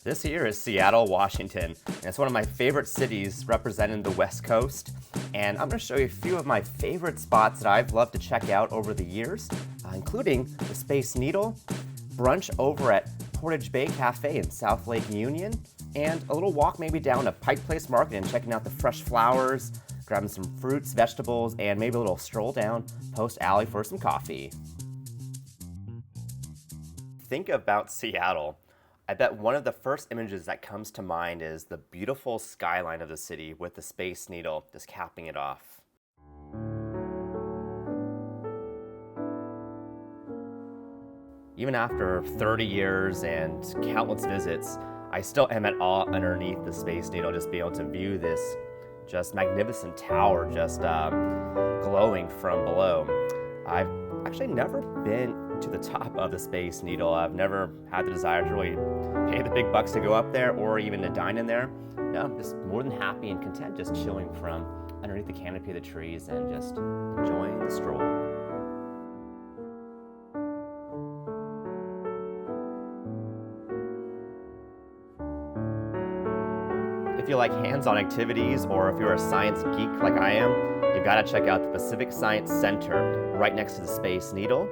This here is Seattle, Washington, and it's one of my favorite cities representing the West Coast. And I'm going to show you a few of my favorite spots that I've loved to check out over the years, including the Space Needle, brunch over at Portage Bay Cafe in South Lake Union, and a little walk maybe down to Pike Place Market and checking out the fresh flowers, grabbing some fruits, vegetables, and maybe a little stroll down Post Alley for some coffee. Think about Seattle. I bet one of the first images that comes to mind is the beautiful skyline of the city with the Space Needle just capping it off. Even after 30 years and countless visits, I still am at awe underneath the Space Needle, just being able to view this just magnificent tower just glowing from below. I've actually never been to the top of the Space Needle. I've never had the desire to really pay the big bucks to go up there or even to dine in there. No, I'm just more than happy and content just chilling from underneath the canopy of the trees and just enjoying the stroll. If you like hands-on activities or if you're a science geek like I am, you've got to check out the Pacific Science Center right next to the Space Needle.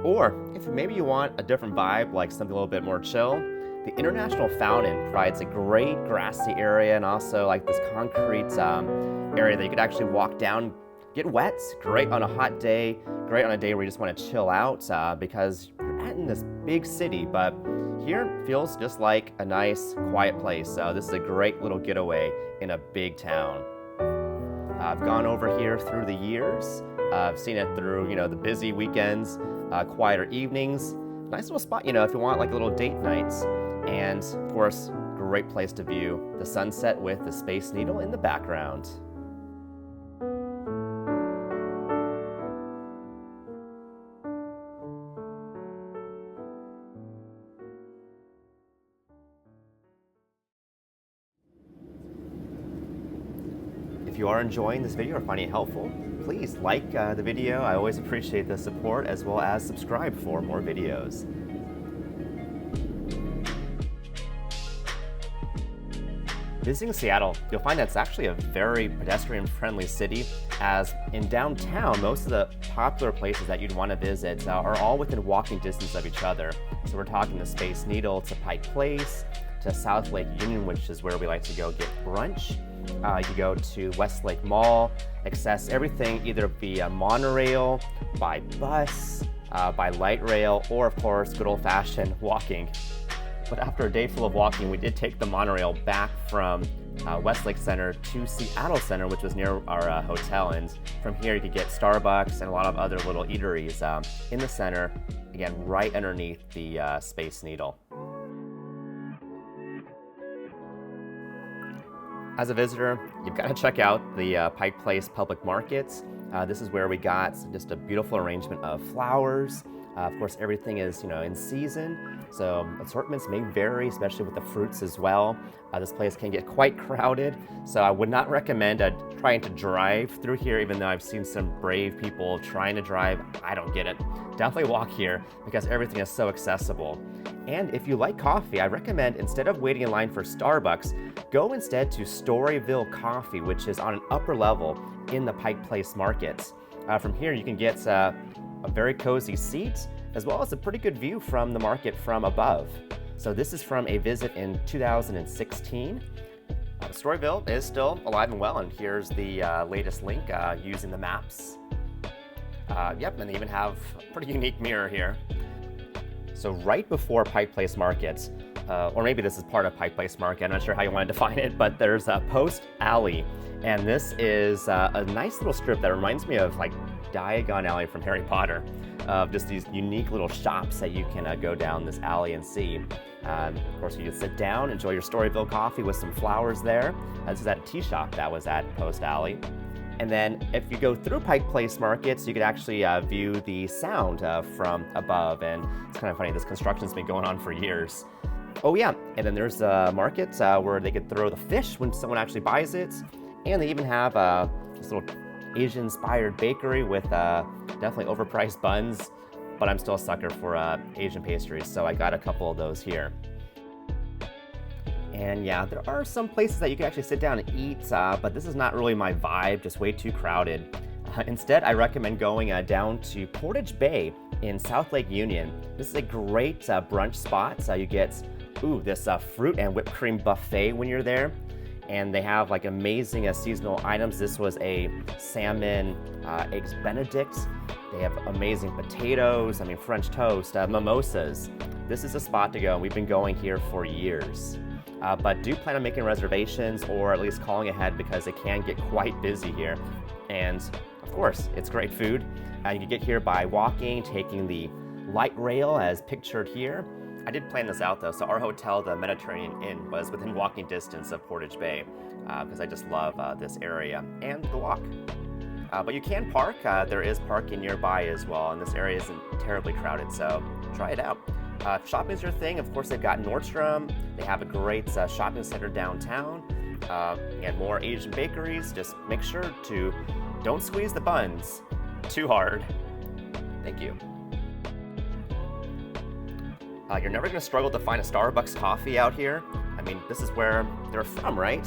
Or if maybe you want a different vibe, like something a little bit more chill, the International Fountain provides a great grassy area and also like this concrete area that you could actually walk down, get wet. Great on a hot day, great on a day where you just want to chill out because you're in this big city, but here it feels just like a nice, quiet place. So this is a great little getaway in a big town. I've gone over here through the years. I've seen it through, the busy weekends, quieter evenings. Nice little spot, if you want like little date nights. And of course, great place to view the sunset with the Space Needle in the background. If you are enjoying this video or finding it helpful, please like the video. I always appreciate the support, as well as subscribe for more videos. Visiting Seattle, you'll find that it's actually a very pedestrian-friendly city, as in downtown, most of the popular places that you'd want to visit are all within walking distance of each other. So we're talking the Space Needle to Pike Place, to South Lake Union, which is where we like to go get brunch. You can go to Westlake Mall, access everything either via monorail, by bus, by light rail, or of course, good old-fashioned walking. But after a day full of walking, we did take the monorail back from Westlake Center to Seattle Center, which was near our hotel. And from here, you could get Starbucks and a lot of other little eateries in the center, again, right underneath the Space Needle. As a visitor, you've got to check out the Pike Place Public Market. This is where we got just a beautiful arrangement of flowers. Of course, everything is, in season, so assortments may vary, especially with the fruits as well. This place can get quite crowded, so I would not recommend trying to drive through here, even though I've seen some brave people trying to drive. I don't get it. Definitely walk here because everything is so accessible. And if you like coffee, I recommend instead of waiting in line for Starbucks, go instead to Storyville Coffee, which is on an upper level in the Pike Place Market. From here, you can get a very cozy seat, as well as a pretty good view from the market from above. So this is from a visit in 2016. Storyville is still alive and well, and here's the latest link using the maps. Yep, and they even have a pretty unique mirror here. So right before Pike Place Market, or maybe this is part of Pike Place Market, I'm not sure how you want to define it, but there's a Post Alley. And this is a nice little strip that reminds me of like Diagon Alley from Harry Potter, of just these unique little shops that you can go down this alley and see. Of course, you can sit down, enjoy your Storyville coffee with some flowers there. This is at a tea shop that was at Post Alley. And then if you go through Pike Place Markets, you could actually view the sound from above. And it's kind of funny, this construction's been going on for years. Oh yeah, and then there's a market where they could throw the fish when someone actually buys it. And they even have this little Asian-inspired bakery with definitely overpriced buns, but I'm still a sucker for Asian pastries, so I got a couple of those here. And yeah, there are some places that you can actually sit down and eat, but this is not really my vibe, just way too crowded. Instead, I recommend going down to Portage Bay in South Lake Union. This is a great brunch spot. You get this fruit and whipped cream buffet when you're there. And they have like amazing seasonal items. This was a salmon eggs benedict. They have amazing potatoes, French toast, mimosas. This is a spot to go. We've been going here for years. But do plan on making reservations or at least calling ahead because it can get quite busy here. And of course, it's great food. You can get here by walking, taking the light rail as pictured here. I did plan this out though, so our hotel, the Mediterranean Inn, was within walking distance of Portage Bay because I just love this area and the walk. But you can park. There is parking nearby as well, and this area isn't terribly crowded, so try it out. Shopping is your thing. Of course, they've got Nordstrom. They have a great shopping center downtown and more Asian bakeries. Just make sure to don't squeeze the buns too hard. Thank you. You're never going to struggle to find a Starbucks coffee out here. This is where they're from, right?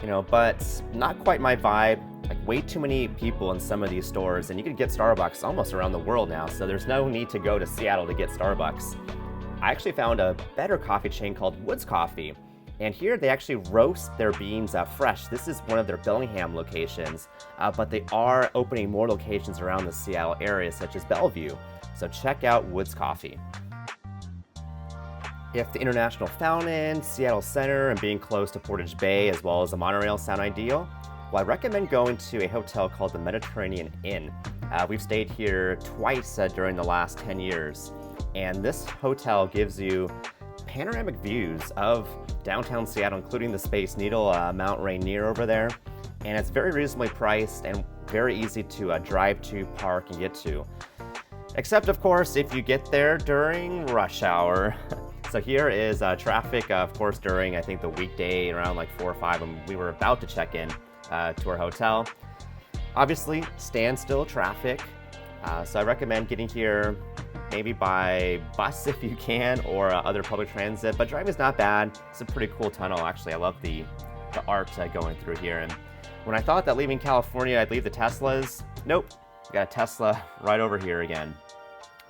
But not quite my vibe. Like way too many people in some of these stores, and you can get Starbucks almost around the world now, so there's no need to go to Seattle to get Starbucks. I actually found a better coffee chain called Woods Coffee, and here they actually roast their beans fresh. This is one of their Bellingham locations, but they are opening more locations around the Seattle area, such as Bellevue, so check out Woods Coffee. If the International Fountain, Seattle Center, and being close to Portage Bay as well as the monorail sound ideal, well, I recommend going to a hotel called the Mediterranean Inn. We've stayed here twice during the last 10 years, and this hotel gives you panoramic views of downtown Seattle, including the Space Needle, Mount Rainier over there, and it's very reasonably priced and very easy to drive to, park, and get to. Except, of course, if you get there during rush hour. So here is traffic, of course, during, I think, the weekday around like 4 or 5, and we were about to check in to our hotel. Obviously, standstill traffic. So I recommend getting here maybe by bus if you can, or other public transit, but driving is not bad. It's a pretty cool tunnel, actually. I love the art going through here. And when I thought that leaving California, I'd leave the Teslas, nope, got a Tesla right over here again.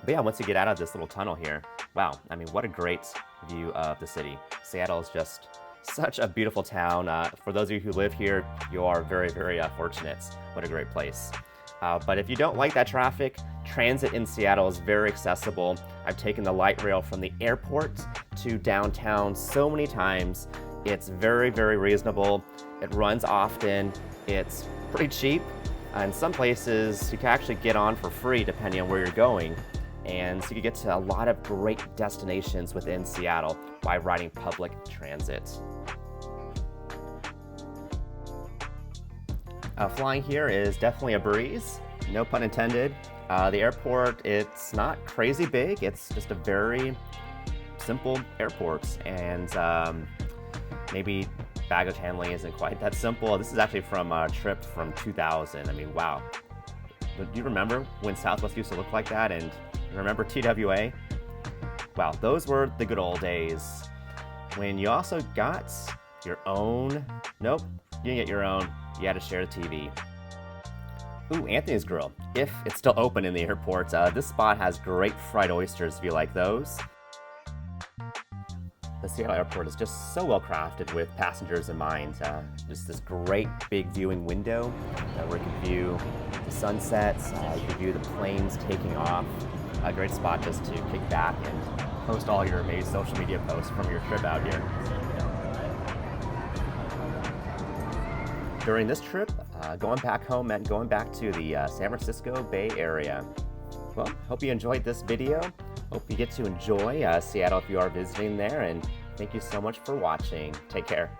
But yeah, once you get out of this little tunnel here, wow, what a great view of the city. Seattle is just such a beautiful town. For those of you who live here, you are very, very fortunate. What a great place. But if you don't like that traffic, transit in Seattle is very accessible. I've taken the light rail from the airport to downtown so many times. It's very, very reasonable. It runs often. It's pretty cheap. In some places, you can actually get on for free depending on where you're going. And so you can get to a lot of great destinations within Seattle by riding public transit. Flying here is definitely a breeze, no pun intended. The airport, it's not crazy big, it's just a very simple airport, and maybe baggage handling isn't quite that simple. This is actually from a trip from 2000. Wow. Do you remember when Southwest used to look like that? And remember TWA? Wow, those were the good old days when you also got your own, nope, you didn't get your own, you had to share the TV. Ooh, Anthony's Grill, if it's still open in the airport. This spot has great fried oysters if you like those. The Seattle airport is just so well crafted with passengers in mind. Just this great big viewing window where you can view the sunsets, you can view the planes taking off. A great spot just to kick back and post all your maybe social media posts from your trip out here. During this trip, going back home meant going back to the San Francisco Bay Area. Well, hope you enjoyed this video. Hope you get to enjoy Seattle if you are visiting there, and thank you so much for watching. Take care.